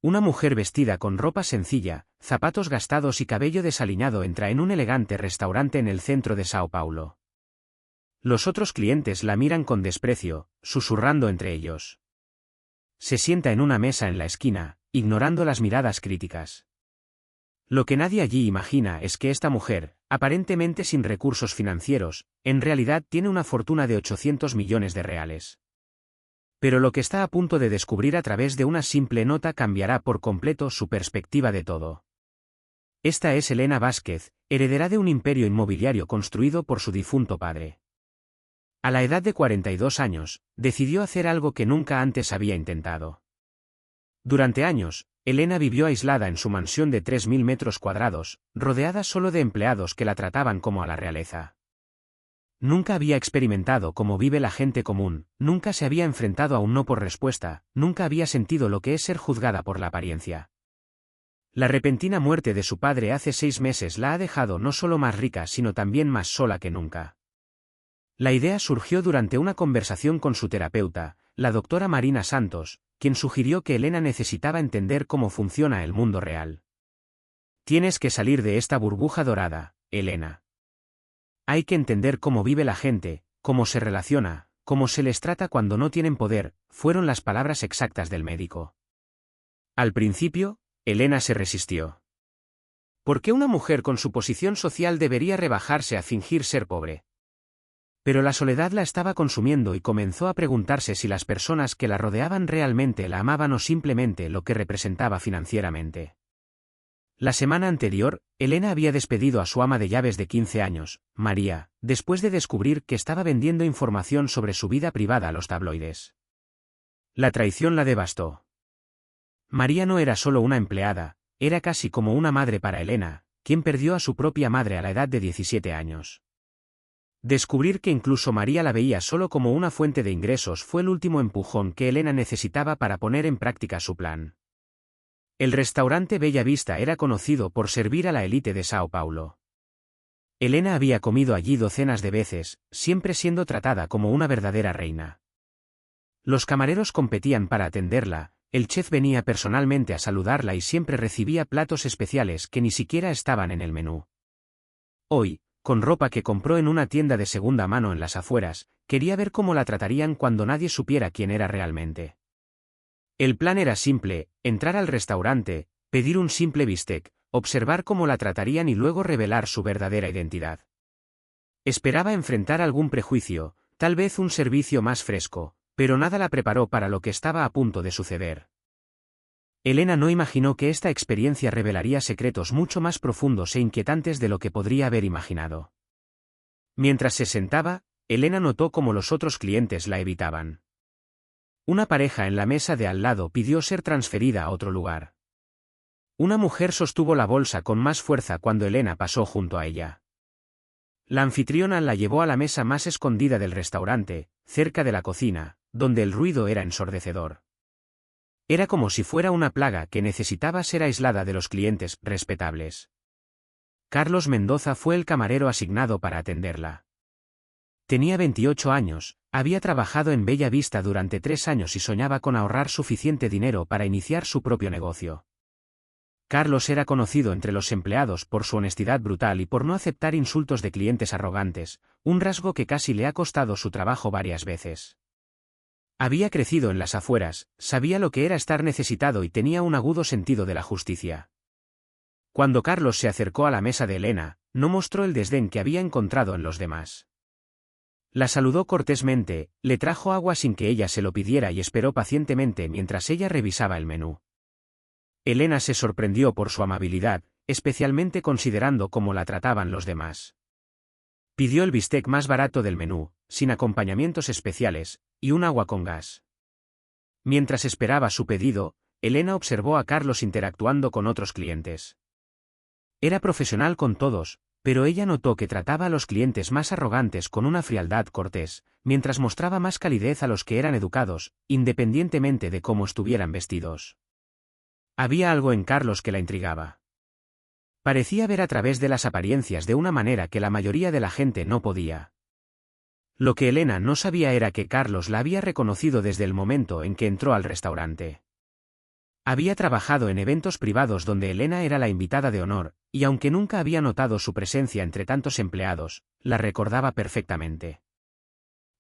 Una mujer vestida con ropa sencilla, zapatos gastados y cabello desaliñado entra en un elegante restaurante en el centro de Sao Paulo. Los otros clientes la miran con desprecio, susurrando entre ellos. Se sienta en una mesa en la esquina, ignorando las miradas críticas. Lo que nadie allí imagina es que esta mujer, aparentemente sin recursos financieros, en realidad tiene una fortuna de 800 millones de reales. Pero lo que está a punto de descubrir a través de una simple nota cambiará por completo su perspectiva de todo. Esta es Elena Vázquez, heredera de un imperio inmobiliario construido por su difunto padre. A la edad de 42 años, decidió hacer algo que nunca antes había intentado. Durante años, Elena vivió aislada en su mansión de 3.000 metros cuadrados, rodeada solo de empleados que la trataban como a la realeza. Nunca había experimentado cómo vive la gente común, nunca se había enfrentado a un no por respuesta, nunca había sentido lo que es ser juzgada por la apariencia. La repentina muerte de su padre hace 6 meses la ha dejado no solo más rica sino también más sola que nunca. La idea surgió durante una conversación con su terapeuta, la doctora Marina Santos, quien sugirió que Elena necesitaba entender cómo funciona el mundo real. Tienes que salir de esta burbuja dorada, Elena. Hay que entender cómo vive la gente, cómo se relaciona, cómo se les trata cuando no tienen poder, fueron las palabras exactas del médico. Al principio, Elena se resistió. ¿Por qué una mujer con su posición social debería rebajarse a fingir ser pobre? Pero la soledad la estaba consumiendo y comenzó a preguntarse si las personas que la rodeaban realmente la amaban o simplemente lo que representaba financieramente. La semana anterior, Elena había despedido a su ama de llaves de 15 años, María, después de descubrir que estaba vendiendo información sobre su vida privada a los tabloides. La traición la devastó. María no era solo una empleada, era casi como una madre para Elena, quien perdió a su propia madre a la edad de 17 años. Descubrir que incluso María la veía solo como una fuente de ingresos fue el último empujón que Elena necesitaba para poner en práctica su plan. El restaurante Bella Vista era conocido por servir a la élite de Sao Paulo. Elena había comido allí docenas de veces, siempre siendo tratada como una verdadera reina. Los camareros competían para atenderla, el chef venía personalmente a saludarla y siempre recibía platos especiales que ni siquiera estaban en el menú. Hoy, con ropa que compró en una tienda de segunda mano en las afueras, quería ver cómo la tratarían cuando nadie supiera quién era realmente. El plan era simple: entrar al restaurante, pedir un simple bistec, observar cómo la tratarían y luego revelar su verdadera identidad. Esperaba enfrentar algún prejuicio, tal vez un servicio más fresco, pero nada la preparó para lo que estaba a punto de suceder. Elena no imaginó que esta experiencia revelaría secretos mucho más profundos e inquietantes de lo que podría haber imaginado. Mientras se sentaba, Elena notó cómo los otros clientes la evitaban. Una pareja en la mesa de al lado pidió ser transferida a otro lugar. Una mujer sostuvo la bolsa con más fuerza cuando Elena pasó junto a ella. La anfitriona la llevó a la mesa más escondida del restaurante, cerca de la cocina, donde el ruido era ensordecedor. Era como si fuera una plaga que necesitaba ser aislada de los clientes respetables. Carlos Mendoza fue el camarero asignado para atenderla. Tenía 28 años, había trabajado en Bella Vista durante 3 años y soñaba con ahorrar suficiente dinero para iniciar su propio negocio. Carlos era conocido entre los empleados por su honestidad brutal y por no aceptar insultos de clientes arrogantes, un rasgo que casi le ha costado su trabajo varias veces. Había crecido en las afueras, sabía lo que era estar necesitado y tenía un agudo sentido de la justicia. Cuando Carlos se acercó a la mesa de Elena, no mostró el desdén que había encontrado en los demás. La saludó cortésmente, le trajo agua sin que ella se lo pidiera y esperó pacientemente mientras ella revisaba el menú. Elena se sorprendió por su amabilidad, especialmente considerando cómo la trataban los demás. Pidió el bistec más barato del menú, sin acompañamientos especiales, y un agua con gas. Mientras esperaba su pedido, Elena observó a Carlos interactuando con otros clientes. Era profesional con todos, pero ella notó que trataba a los clientes más arrogantes con una frialdad cortés, mientras mostraba más calidez a los que eran educados, independientemente de cómo estuvieran vestidos. Había algo en Carlos que la intrigaba. Parecía ver a través de las apariencias de una manera que la mayoría de la gente no podía. Lo que Elena no sabía era que Carlos la había reconocido desde el momento en que entró al restaurante. Había trabajado en eventos privados donde Elena era la invitada de honor, y aunque nunca había notado su presencia entre tantos empleados, la recordaba perfectamente.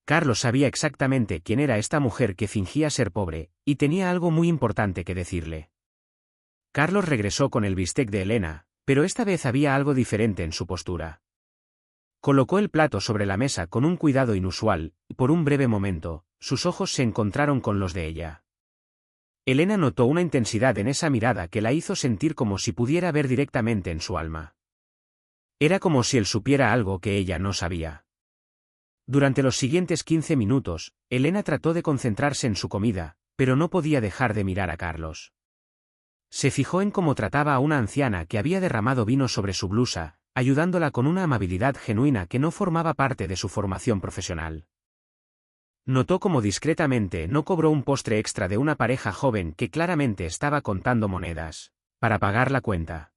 Carlos sabía exactamente quién era esta mujer que fingía ser pobre, y tenía algo muy importante que decirle. Carlos regresó con el bistec de Elena, pero esta vez había algo diferente en su postura. Colocó el plato sobre la mesa con un cuidado inusual, y por un breve momento, sus ojos se encontraron con los de ella. Elena notó una intensidad en esa mirada que la hizo sentir como si pudiera ver directamente en su alma. Era como si él supiera algo que ella no sabía. Durante los siguientes 15 minutos, Elena trató de concentrarse en su comida, pero no podía dejar de mirar a Carlos. Se fijó en cómo trataba a una anciana que había derramado vino sobre su blusa, ayudándola con una amabilidad genuina que no formaba parte de su formación profesional. Notó cómo discretamente no cobró un postre extra de una pareja joven que claramente estaba contando monedas para pagar la cuenta.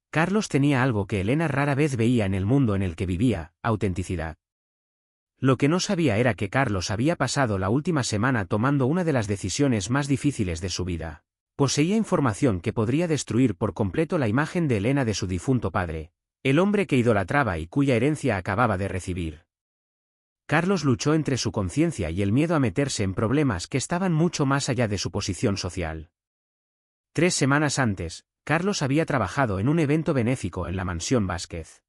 Carlos tenía algo que Elena rara vez veía en el mundo en el que vivía: autenticidad. Lo que no sabía era que Carlos había pasado la última semana tomando una de las decisiones más difíciles de su vida. Poseía información que podría destruir por completo la imagen de Elena de su difunto padre, el hombre que idolatraba y cuya herencia acababa de recibir. Carlos luchó entre su conciencia y el miedo a meterse en problemas que estaban mucho más allá de su posición social. 3 semanas antes, Carlos había trabajado en un evento benéfico en la mansión Vázquez.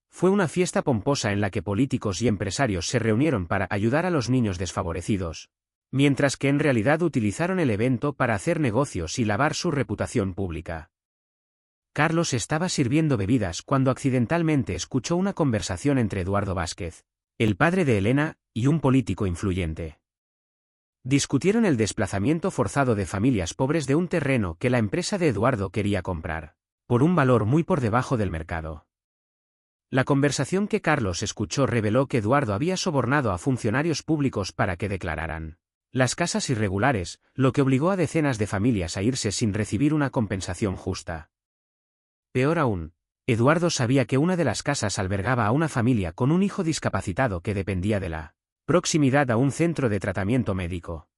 Fue una fiesta pomposa en la que políticos y empresarios se reunieron para ayudar a los niños desfavorecidos, mientras que en realidad utilizaron el evento para hacer negocios y lavar su reputación pública. Carlos estaba sirviendo bebidas cuando accidentalmente escuchó una conversación entre Eduardo Vázquez, el padre de Elena, y un político influyente. Discutieron el desplazamiento forzado de familias pobres de un terreno que la empresa de Eduardo quería comprar, por un valor muy por debajo del mercado. La conversación que Carlos escuchó reveló que Eduardo había sobornado a funcionarios públicos para que declararan las casas irregulares, lo que obligó a decenas de familias a irse sin recibir una compensación justa. Peor aún, Eduardo sabía que una de las casas albergaba a una familia con un hijo discapacitado que dependía de la proximidad a un centro de tratamiento médico.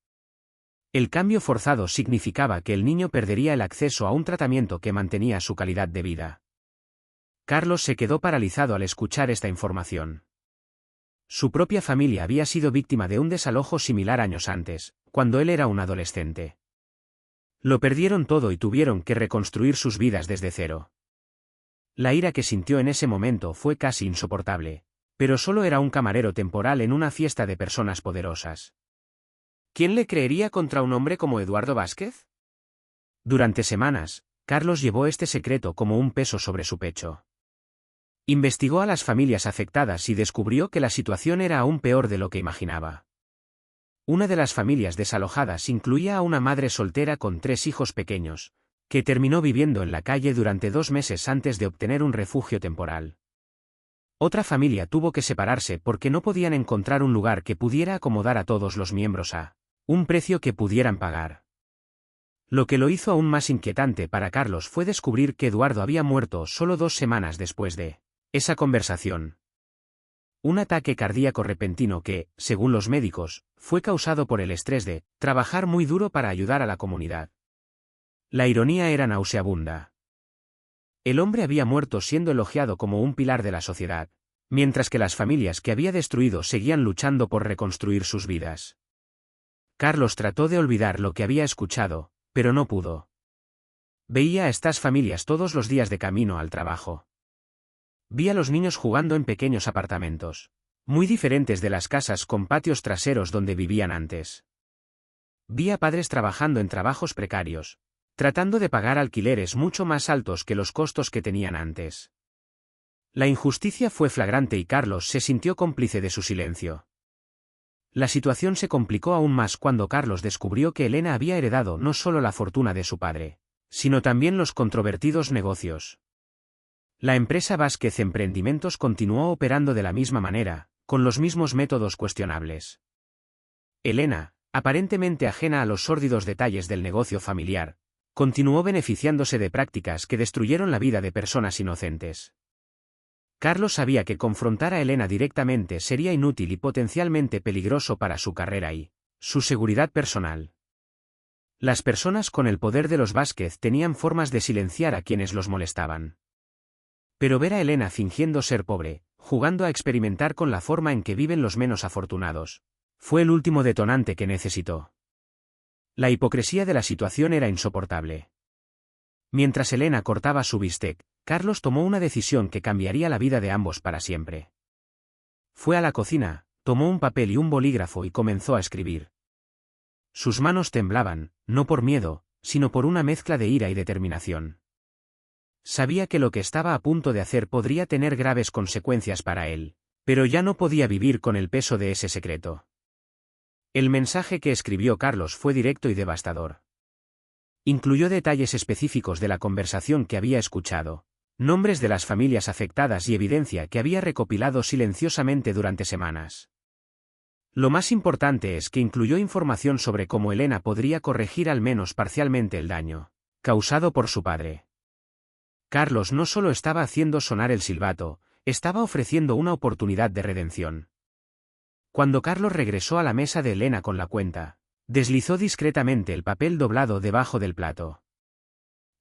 El cambio forzado significaba que el niño perdería el acceso a un tratamiento que mantenía su calidad de vida. Carlos se quedó paralizado al escuchar esta información. Su propia familia había sido víctima de un desalojo similar años antes, cuando él era un adolescente. Lo perdieron todo y tuvieron que reconstruir sus vidas desde cero. La ira que sintió en ese momento fue casi insoportable, pero solo era un camarero temporal en una fiesta de personas poderosas. ¿Quién le creería contra un hombre como Eduardo Vázquez? Durante semanas, Carlos llevó este secreto como un peso sobre su pecho. Investigó a las familias afectadas y descubrió que la situación era aún peor de lo que imaginaba. Una de las familias desalojadas incluía a una madre soltera con 3 hijos pequeños, que terminó viviendo en la calle durante 2 meses antes de obtener un refugio temporal. Otra familia tuvo que separarse porque no podían encontrar un lugar que pudiera acomodar a todos los miembros a un precio que pudieran pagar. Lo que lo hizo aún más inquietante para Carlos fue descubrir que Eduardo había muerto solo 2 semanas después de esa conversación. Un ataque cardíaco repentino que, según los médicos, fue causado por el estrés de trabajar muy duro para ayudar a la comunidad. La ironía era nauseabunda. El hombre había muerto siendo elogiado como un pilar de la sociedad, mientras que las familias que había destruido seguían luchando por reconstruir sus vidas. Carlos trató de olvidar lo que había escuchado, pero no pudo. Veía a estas familias todos los días de camino al trabajo. Vi a los niños jugando en pequeños apartamentos, muy diferentes de las casas con patios traseros donde vivían antes. Vi a padres trabajando en trabajos precarios, tratando de pagar alquileres mucho más altos que los costos que tenían antes. La injusticia fue flagrante y Carlos se sintió cómplice de su silencio. La situación se complicó aún más cuando Carlos descubrió que Elena había heredado no solo la fortuna de su padre, sino también los controvertidos negocios. La empresa Vázquez Emprendimientos continuó operando de la misma manera, con los mismos métodos cuestionables. Elena, aparentemente ajena a los sórdidos detalles del negocio familiar, continuó beneficiándose de prácticas que destruyeron la vida de personas inocentes. Carlos sabía que confrontar a Elena directamente sería inútil y potencialmente peligroso para su carrera y su seguridad personal. Las personas con el poder de los Vázquez tenían formas de silenciar a quienes los molestaban. Pero ver a Elena fingiendo ser pobre, jugando a experimentar con la forma en que viven los menos afortunados, fue el último detonante que necesitó. La hipocresía de la situación era insoportable. Mientras Elena cortaba su bistec, Carlos tomó una decisión que cambiaría la vida de ambos para siempre. Fue a la cocina, tomó un papel y un bolígrafo y comenzó a escribir. Sus manos temblaban, no por miedo, sino por una mezcla de ira y determinación. Sabía que lo que estaba a punto de hacer podría tener graves consecuencias para él, pero ya no podía vivir con el peso de ese secreto. El mensaje que escribió Carlos fue directo y devastador. Incluyó detalles específicos de la conversación que había escuchado, nombres de las familias afectadas y evidencia que había recopilado silenciosamente durante semanas. Lo más importante es que incluyó información sobre cómo Elena podría corregir al menos parcialmente el daño causado por su padre. Carlos no solo estaba haciendo sonar el silbato, estaba ofreciendo una oportunidad de redención. Cuando Carlos regresó a la mesa de Elena con la cuenta, deslizó discretamente el papel doblado debajo del plato.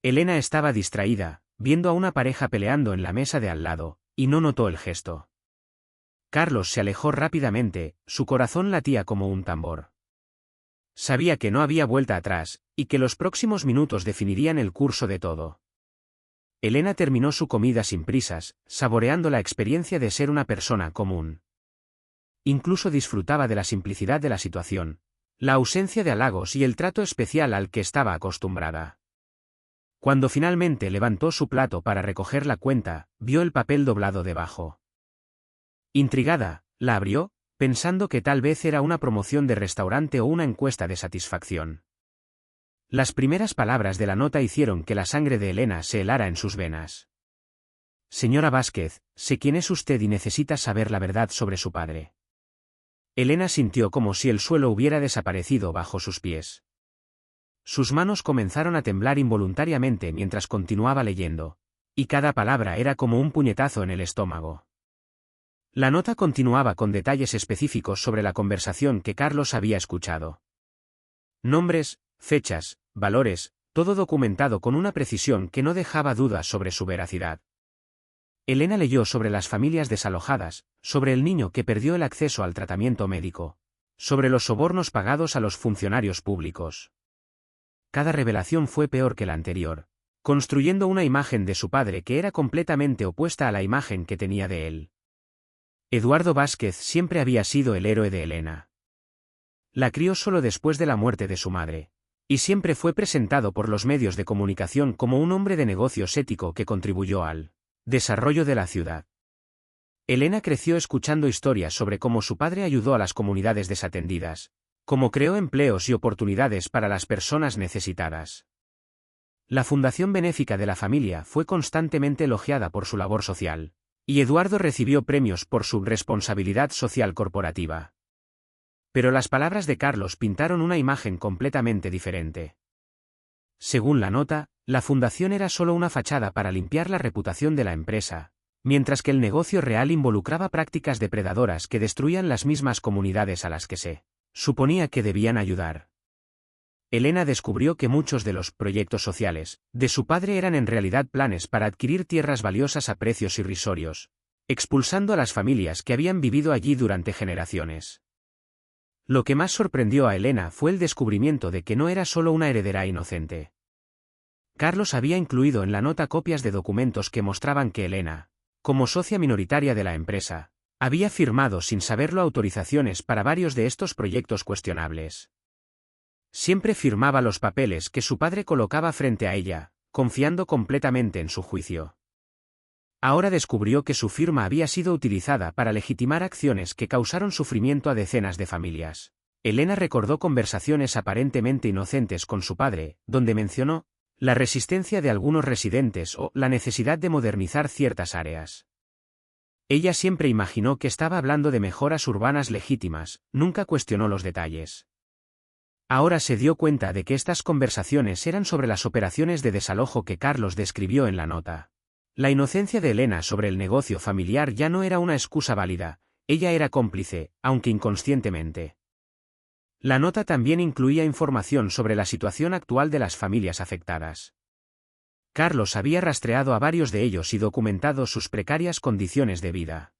Elena estaba distraída, viendo a una pareja peleando en la mesa de al lado, y no notó el gesto. Carlos se alejó rápidamente, su corazón latía como un tambor. Sabía que no había vuelta atrás, y que los próximos minutos definirían el curso de todo. Elena terminó su comida sin prisas, saboreando la experiencia de ser una persona común. Incluso disfrutaba de la simplicidad de la situación, la ausencia de halagos y el trato especial al que estaba acostumbrada. Cuando finalmente levantó su plato para recoger la cuenta, vio el papel doblado debajo. Intrigada, la abrió, pensando que tal vez era una promoción de restaurante o una encuesta de satisfacción. Las primeras palabras de la nota hicieron que la sangre de Elena se helara en sus venas. Señora Vázquez, sé quién es usted y necesita saber la verdad sobre su padre. Elena sintió como si el suelo hubiera desaparecido bajo sus pies. Sus manos comenzaron a temblar involuntariamente mientras continuaba leyendo, y cada palabra era como un puñetazo en el estómago. La nota continuaba con detalles específicos sobre la conversación que Carlos había escuchado. Nombres, fechas, valores, todo documentado con una precisión que no dejaba dudas sobre su veracidad. Elena leyó sobre las familias desalojadas, sobre el niño que perdió el acceso al tratamiento médico, sobre los sobornos pagados a los funcionarios públicos. Cada revelación fue peor que la anterior, construyendo una imagen de su padre que era completamente opuesta a la imagen que tenía de él. Eduardo Vázquez siempre había sido el héroe de Elena. La crió solo después de la muerte de su madre, y siempre fue presentado por los medios de comunicación como un hombre de negocios ético que contribuyó al desarrollo de la ciudad. Elena creció escuchando historias sobre cómo su padre ayudó a las comunidades desatendidas, cómo creó empleos y oportunidades para las personas necesitadas. La fundación benéfica de la familia fue constantemente elogiada por su labor social, y Eduardo recibió premios por su responsabilidad social corporativa. Pero las palabras de Carlos pintaron una imagen completamente diferente. Según la nota, la fundación era solo una fachada para limpiar la reputación de la empresa, mientras que el negocio real involucraba prácticas depredadoras que destruían las mismas comunidades a las que se suponía que debían ayudar. Elena descubrió que muchos de los proyectos sociales de su padre eran en realidad planes para adquirir tierras valiosas a precios irrisorios, expulsando a las familias que habían vivido allí durante generaciones. Lo que más sorprendió a Elena fue el descubrimiento de que no era solo una heredera inocente. Carlos había incluido en la nota copias de documentos que mostraban que Elena, como socia minoritaria de la empresa, había firmado sin saberlo autorizaciones para varios de estos proyectos cuestionables. Siempre firmaba los papeles que su padre colocaba frente a ella, confiando completamente en su juicio. Ahora descubrió que su firma había sido utilizada para legitimar acciones que causaron sufrimiento a decenas de familias. Elena recordó conversaciones aparentemente inocentes con su padre, donde mencionó la resistencia de algunos residentes o la necesidad de modernizar ciertas áreas. Ella siempre imaginó que estaba hablando de mejoras urbanas legítimas, nunca cuestionó los detalles. Ahora se dio cuenta de que estas conversaciones eran sobre las operaciones de desalojo que Carlos describió en la nota. La inocencia de Elena sobre el negocio familiar ya no era una excusa válida, ella era cómplice, aunque inconscientemente. La nota también incluía información sobre la situación actual de las familias afectadas. Carlos había rastreado a varios de ellos y documentado sus precarias condiciones de vida.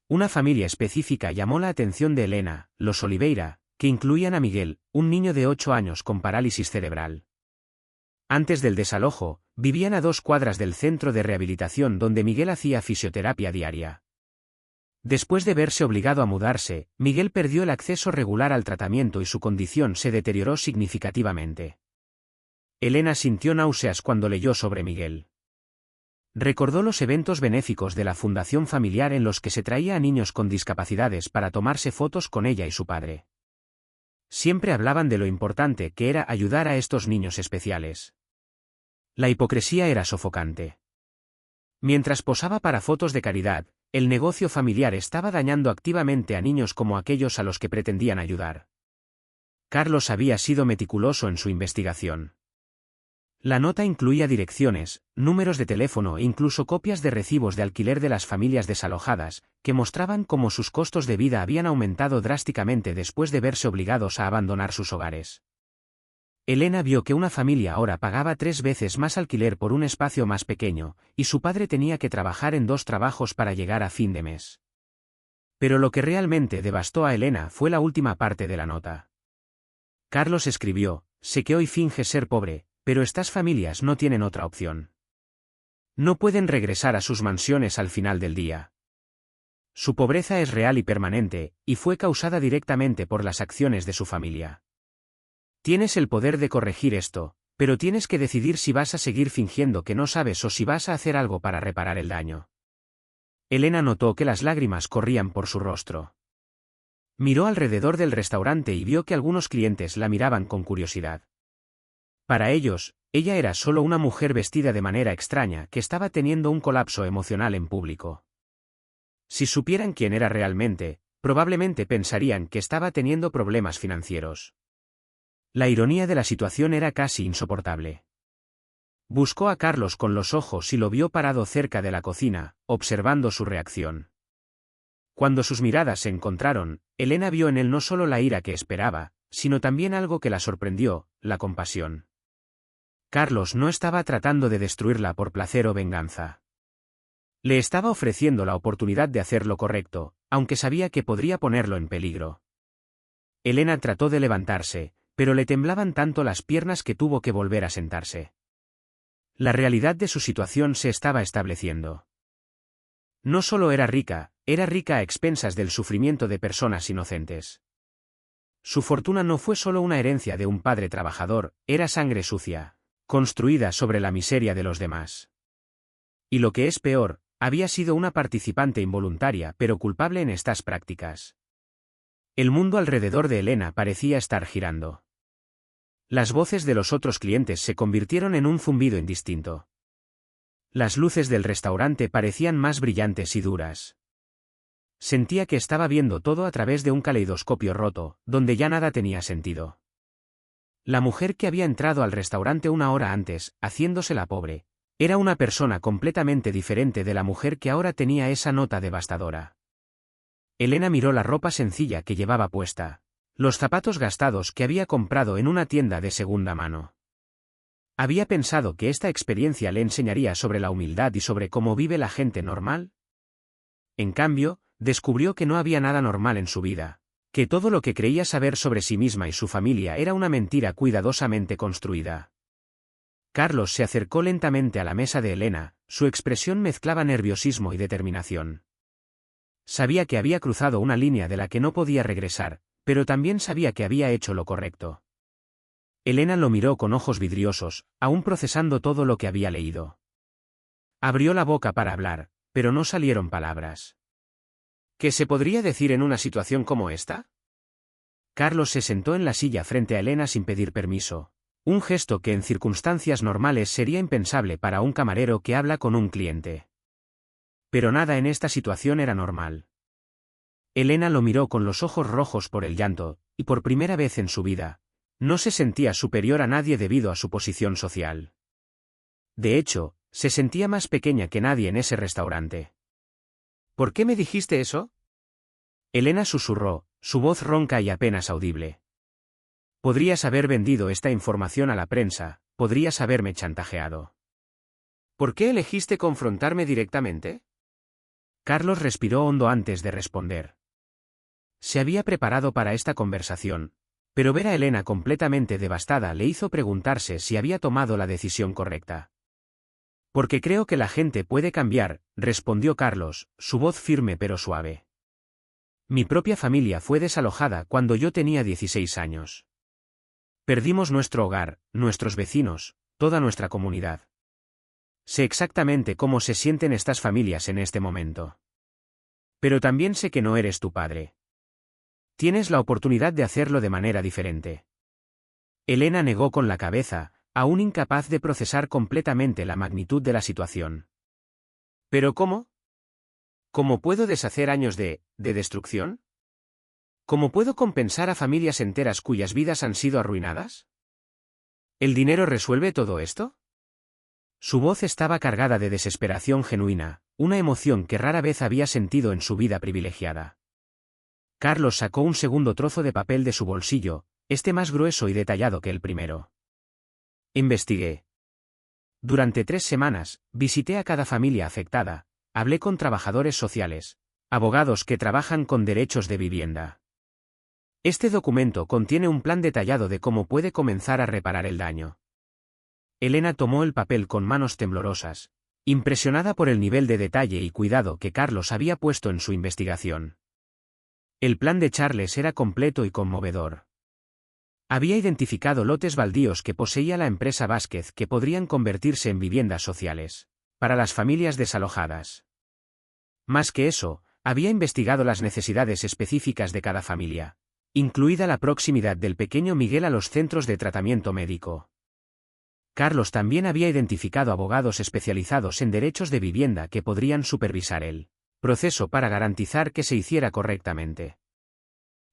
Una familia específica llamó la atención de Elena, los Oliveira, que incluían a Miguel, un niño de 8 años con parálisis cerebral. Antes del desalojo, vivían a 2 cuadras del centro de rehabilitación donde Miguel hacía fisioterapia diaria. Después de verse obligado a mudarse, Miguel perdió el acceso regular al tratamiento y su condición se deterioró significativamente. Elena sintió náuseas cuando leyó sobre Miguel. Recordó los eventos benéficos de la Fundación Familiar en los que se traía a niños con discapacidades para tomarse fotos con ella y su padre. Siempre hablaban de lo importante que era ayudar a estos niños especiales. La hipocresía era sofocante. Mientras posaba para fotos de caridad, el negocio familiar estaba dañando activamente a niños como aquellos a los que pretendían ayudar. Carlos había sido meticuloso en su investigación. La nota incluía direcciones, números de teléfono e incluso copias de recibos de alquiler de las familias desalojadas, que mostraban cómo sus costos de vida habían aumentado drásticamente después de verse obligados a abandonar sus hogares. Elena vio que una familia ahora pagaba 3 veces más alquiler por un espacio más pequeño, y su padre tenía que trabajar en 2 trabajos para llegar a fin de mes. Pero lo que realmente devastó a Elena fue la última parte de la nota. Carlos escribió: «Sé que hoy finges ser pobre, pero estas familias no tienen otra opción. No pueden regresar a sus mansiones al final del día. Su pobreza es real y permanente, y fue causada directamente por las acciones de su familia. Tienes el poder de corregir esto, pero tienes que decidir si vas a seguir fingiendo que no sabes o si vas a hacer algo para reparar el daño». Elena notó que las lágrimas corrían por su rostro. Miró alrededor del restaurante y vio que algunos clientes la miraban con curiosidad. Para ellos, ella era solo una mujer vestida de manera extraña que estaba teniendo un colapso emocional en público. Si supieran quién era realmente, probablemente pensarían que estaba teniendo problemas financieros. La ironía de la situación era casi insoportable. Buscó a Carlos con los ojos y lo vio parado cerca de la cocina, observando su reacción. Cuando sus miradas se encontraron, Elena vio en él no solo la ira que esperaba, sino también algo que la sorprendió: la compasión. Carlos no estaba tratando de destruirla por placer o venganza. Le estaba ofreciendo la oportunidad de hacer lo correcto, aunque sabía que podría ponerlo en peligro. Elena trató de levantarse, pero le temblaban tanto las piernas que tuvo que volver a sentarse. La realidad de su situación se estaba estableciendo. No solo era rica a expensas del sufrimiento de personas inocentes. Su fortuna no fue solo una herencia de un padre trabajador, era sangre sucia, construida sobre la miseria de los demás. Y lo que es peor, había sido una participante involuntaria pero culpable en estas prácticas. El mundo alrededor de Elena parecía estar girando. Las voces de los otros clientes se convirtieron en un zumbido indistinto. Las luces del restaurante parecían más brillantes y duras. Sentía que estaba viendo todo a través de un caleidoscopio roto, donde ya nada tenía sentido. La mujer que había entrado al restaurante 1 hora antes, haciéndose la pobre, era una persona completamente diferente de la mujer que ahora tenía esa nota devastadora. Elena miró la ropa sencilla que llevaba puesta, los zapatos gastados que había comprado en una tienda de segunda mano. ¿Había pensado que esta experiencia le enseñaría sobre la humildad y sobre cómo vive la gente normal? En cambio, descubrió que no había nada normal en su vida, que todo lo que creía saber sobre sí misma y su familia era una mentira cuidadosamente construida. Carlos se acercó lentamente a la mesa de Elena, su expresión mezclaba nerviosismo y determinación. Sabía que había cruzado una línea de la que no podía regresar, pero también sabía que había hecho lo correcto. Elena lo miró con ojos vidriosos, aún procesando todo lo que había leído. Abrió la boca para hablar, pero no salieron palabras. ¿Qué se podría decir en una situación como esta? Carlos se sentó en la silla frente a Elena sin pedir permiso, un gesto que en circunstancias normales sería impensable para un camarero que habla con un cliente. Pero nada en esta situación era normal. Elena lo miró con los ojos rojos por el llanto, y por primera vez en su vida, no se sentía superior a nadie debido a su posición social. De hecho, se sentía más pequeña que nadie en ese restaurante. ¿Por qué me dijiste eso? Elena susurró, su voz ronca y apenas audible. Podrías haber vendido esta información a la prensa, podrías haberme chantajeado. ¿Por qué elegiste confrontarme directamente? Carlos respiró hondo antes de responder. Se había preparado para esta conversación, pero ver a Elena completamente devastada le hizo preguntarse si había tomado la decisión correcta. Porque creo que la gente puede cambiar, respondió Carlos, su voz firme pero suave. Mi propia familia fue desalojada cuando yo tenía 16 años. Perdimos nuestro hogar, nuestros vecinos, toda nuestra comunidad. Sé exactamente cómo se sienten estas familias en este momento. Pero también sé que no eres tu padre. Tienes la oportunidad de hacerlo de manera diferente. Elena negó con la cabeza, aún incapaz de procesar completamente la magnitud de la situación. ¿Pero cómo? ¿Cómo puedo deshacer años de destrucción? ¿Cómo puedo compensar a familias enteras cuyas vidas han sido arruinadas? ¿El dinero resuelve todo esto? Su voz estaba cargada de desesperación genuina, una emoción que rara vez había sentido en su vida privilegiada. Carlos sacó un segundo trozo de papel de su bolsillo, este más grueso y detallado que el primero. Investigué. Durante 3 semanas, visité a cada familia afectada, hablé con trabajadores sociales, abogados que trabajan con derechos de vivienda. Este documento contiene un plan detallado de cómo puede comenzar a reparar el daño. Elena tomó el papel con manos temblorosas, impresionada por el nivel de detalle y cuidado que Carlos había puesto en su investigación. El plan de Charles era completo y conmovedor. Había identificado lotes baldíos que poseía la empresa Vázquez que podrían convertirse en viviendas sociales, para las familias desalojadas. Más que eso, había investigado las necesidades específicas de cada familia, incluida la proximidad del pequeño Miguel a los centros de tratamiento médico. Carlos también había identificado abogados especializados en derechos de vivienda que podrían supervisar el proceso para garantizar que se hiciera correctamente.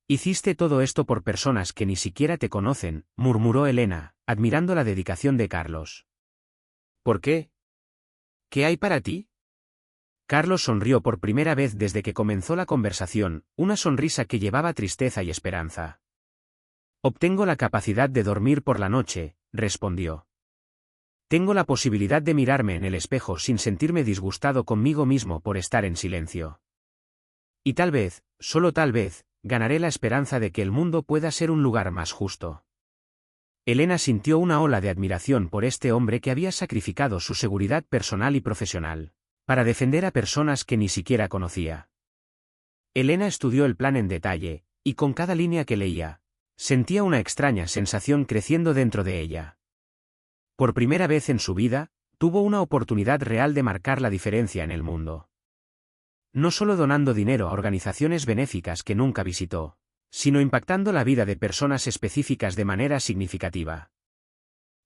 Hiciste todo esto por personas que ni siquiera te conocen, murmuró Elena, admirando la dedicación de Carlos. ¿Por qué? ¿Qué hay para ti? Carlos sonrió por primera vez desde que comenzó la conversación, una sonrisa que llevaba tristeza y esperanza. Obtengo la capacidad de dormir por la noche, respondió. Tengo la posibilidad de mirarme en el espejo sin sentirme disgustado conmigo mismo por estar en silencio. Y tal vez, solo tal vez, ganaré la esperanza de que el mundo pueda ser un lugar más justo. Elena sintió una ola de admiración por este hombre que había sacrificado su seguridad personal y profesional, para defender a personas que ni siquiera conocía. Elena estudió el plan en detalle, y con cada línea que leía, sentía una extraña sensación creciendo dentro de ella. Por primera vez en su vida, tuvo una oportunidad real de marcar la diferencia en el mundo. No solo donando dinero a organizaciones benéficas que nunca visitó, sino impactando la vida de personas específicas de manera significativa.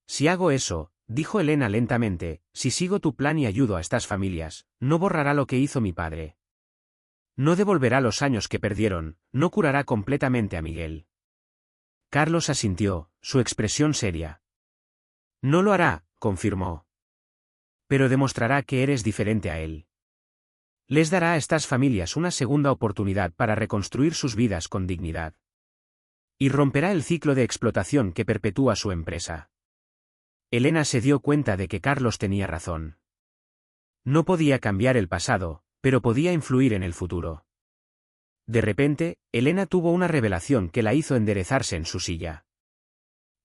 Si hago eso, dijo Elena lentamente, si sigo tu plan y ayudo a estas familias, no borrará lo que hizo mi padre. No devolverá los años que perdieron, no curará completamente a Miguel. Carlos asintió, su expresión seria. No lo hará, confirmó. Pero demostrará que eres diferente a él. Les dará a estas familias una segunda oportunidad para reconstruir sus vidas con dignidad. Y romperá el ciclo de explotación que perpetúa su empresa. Elena se dio cuenta de que Carlos tenía razón. No podía cambiar el pasado, pero podía influir en el futuro. De repente, Elena tuvo una revelación que la hizo enderezarse en su silla.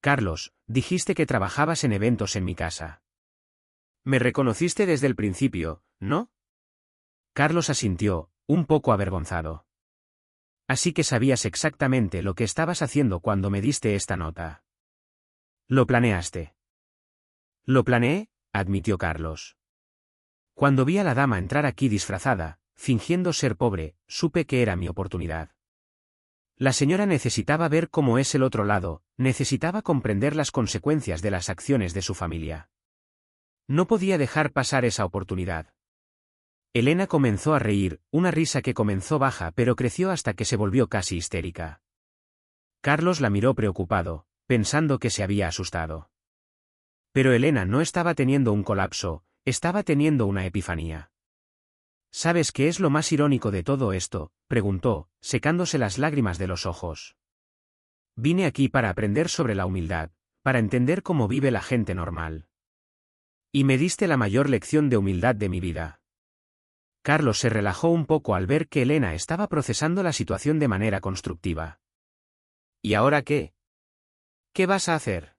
Carlos, dijiste que trabajabas en eventos en mi casa. Me reconociste desde el principio, ¿no? Carlos asintió, un poco avergonzado. Así que sabías exactamente lo que estabas haciendo cuando me diste esta nota. Lo planeaste. Lo planeé, admitió Carlos. Cuando vi a la dama entrar aquí disfrazada, fingiendo ser pobre, supe que era mi oportunidad. La señora necesitaba ver cómo es el otro lado, necesitaba comprender las consecuencias de las acciones de su familia. No podía dejar pasar esa oportunidad. Elena comenzó a reír, una risa que comenzó baja pero creció hasta que se volvió casi histérica. Carlos la miró preocupado, pensando que se había asustado. Pero Elena no estaba teniendo un colapso, estaba teniendo una epifanía. ¿Sabes qué es lo más irónico de todo esto?, preguntó, secándose las lágrimas de los ojos. Vine aquí para aprender sobre la humildad, para entender cómo vive la gente normal. Y me diste la mayor lección de humildad de mi vida. Carlos se relajó un poco al ver que Elena estaba procesando la situación de manera constructiva. ¿Y ahora qué? ¿Qué vas a hacer?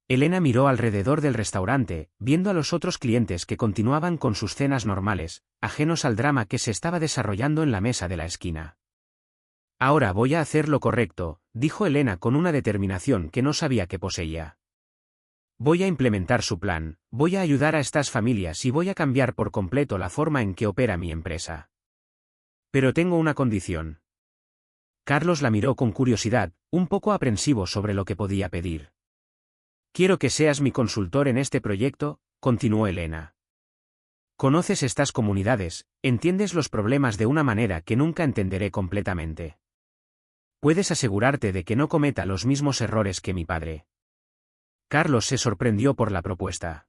Elena miró alrededor del restaurante, viendo a los otros clientes que continuaban con sus cenas normales, ajenos al drama que se estaba desarrollando en la mesa de la esquina. Ahora voy a hacer lo correcto, dijo Elena con una determinación que no sabía que poseía. Voy a implementar su plan, voy a ayudar a estas familias y voy a cambiar por completo la forma en que opera mi empresa. Pero tengo una condición. Carlos la miró con curiosidad, un poco aprensivo sobre lo que podía pedir. Quiero que seas mi consultor en este proyecto, continuó Elena. Conoces estas comunidades, entiendes los problemas de una manera que nunca entenderé completamente. Puedes asegurarte de que no cometa los mismos errores que mi padre. Carlos se sorprendió por la propuesta.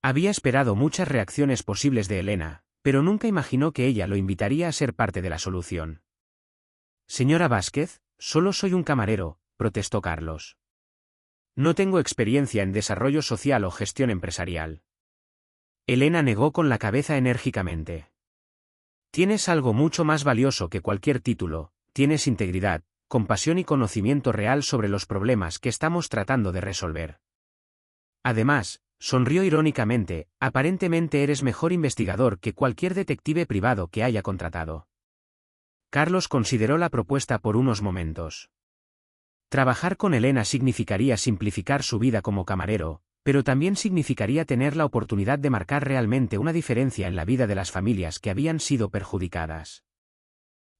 Había esperado muchas reacciones posibles de Elena, pero nunca imaginó que ella lo invitaría a ser parte de la solución. Señora Vázquez, solo soy un camarero, protestó Carlos. No tengo experiencia en desarrollo social o gestión empresarial. Elena negó con la cabeza enérgicamente. Tienes algo mucho más valioso que cualquier título, tienes integridad, compasión y conocimiento real sobre los problemas que estamos tratando de resolver. Además, sonrió irónicamente, aparentemente eres mejor investigador que cualquier detective privado que haya contratado. Carlos consideró la propuesta por unos momentos. Trabajar con Elena significaría simplificar su vida como camarero, pero también significaría tener la oportunidad de marcar realmente una diferencia en la vida de las familias que habían sido perjudicadas.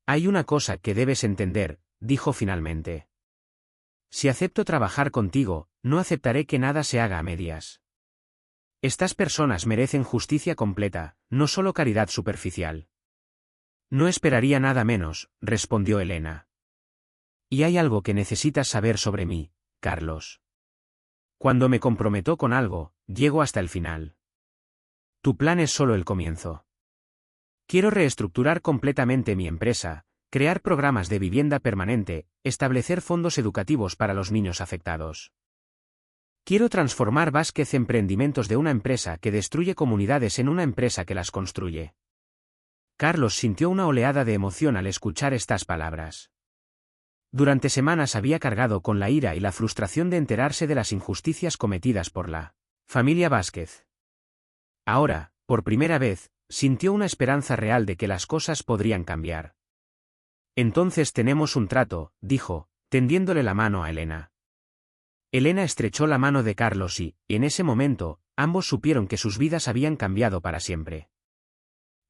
Hay una cosa que debes entender, dijo finalmente. Si acepto trabajar contigo, no aceptaré que nada se haga a medias. Estas personas merecen justicia completa, no solo caridad superficial. No esperaría nada menos, respondió Elena. Y hay algo que necesitas saber sobre mí, Carlos. Cuando me comprometo con algo, llego hasta el final. Tu plan es solo el comienzo. Quiero reestructurar completamente mi empresa, crear programas de vivienda permanente, establecer fondos educativos para los niños afectados. Quiero transformar Vázquez Emprendimientos de una empresa que destruye comunidades en una empresa que las construye. Carlos sintió una oleada de emoción al escuchar estas palabras. Durante semanas había cargado con la ira y la frustración de enterarse de las injusticias cometidas por la familia Vázquez. Ahora, por primera vez, sintió una esperanza real de que las cosas podrían cambiar. Entonces tenemos un trato, dijo, tendiéndole la mano a Elena. Elena estrechó la mano de Carlos y, en ese momento, ambos supieron que sus vidas habían cambiado para siempre.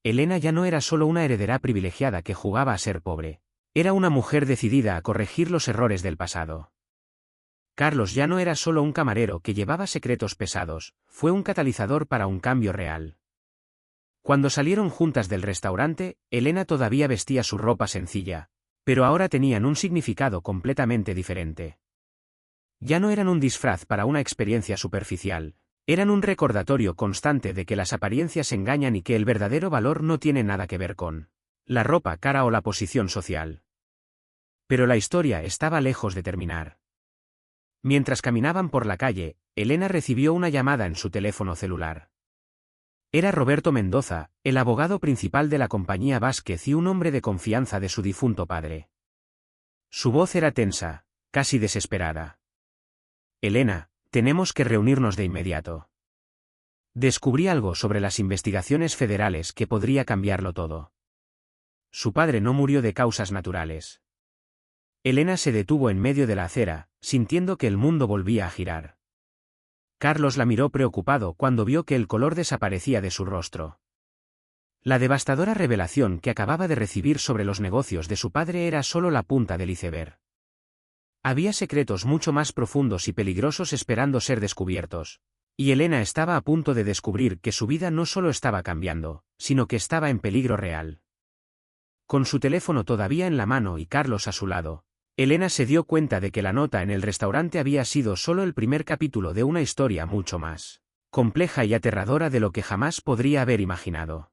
Elena ya no era solo una heredera privilegiada que jugaba a ser pobre. Era una mujer decidida a corregir los errores del pasado. Carlos ya no era solo un camarero que llevaba secretos pesados, fue un catalizador para un cambio real. Cuando salieron juntas del restaurante, Elena todavía vestía su ropa sencilla, pero ahora tenían un significado completamente diferente. Ya no eran un disfraz para una experiencia superficial, eran un recordatorio constante de que las apariencias engañan y que el verdadero valor no tiene nada que ver con la ropa cara o la posición social. Pero la historia estaba lejos de terminar. Mientras caminaban por la calle, Elena recibió una llamada en su teléfono celular. Era Roberto Mendoza, el abogado principal de la compañía Vázquez y un hombre de confianza de su difunto padre. Su voz era tensa, casi desesperada. Elena, tenemos que reunirnos de inmediato. Descubrí algo sobre las investigaciones federales que podría cambiarlo todo. Su padre no murió de causas naturales. Elena se detuvo en medio de la acera, sintiendo que el mundo volvía a girar. Carlos la miró preocupado cuando vio que el color desaparecía de su rostro. La devastadora revelación que acababa de recibir sobre los negocios de su padre era solo la punta del iceberg. Había secretos mucho más profundos y peligrosos esperando ser descubiertos, y Elena estaba a punto de descubrir que su vida no solo estaba cambiando, sino que estaba en peligro real. Con su teléfono todavía en la mano y Carlos a su lado, Elena se dio cuenta de que la nota en el restaurante había sido solo el primer capítulo de una historia mucho más compleja y aterradora de lo que jamás podría haber imaginado.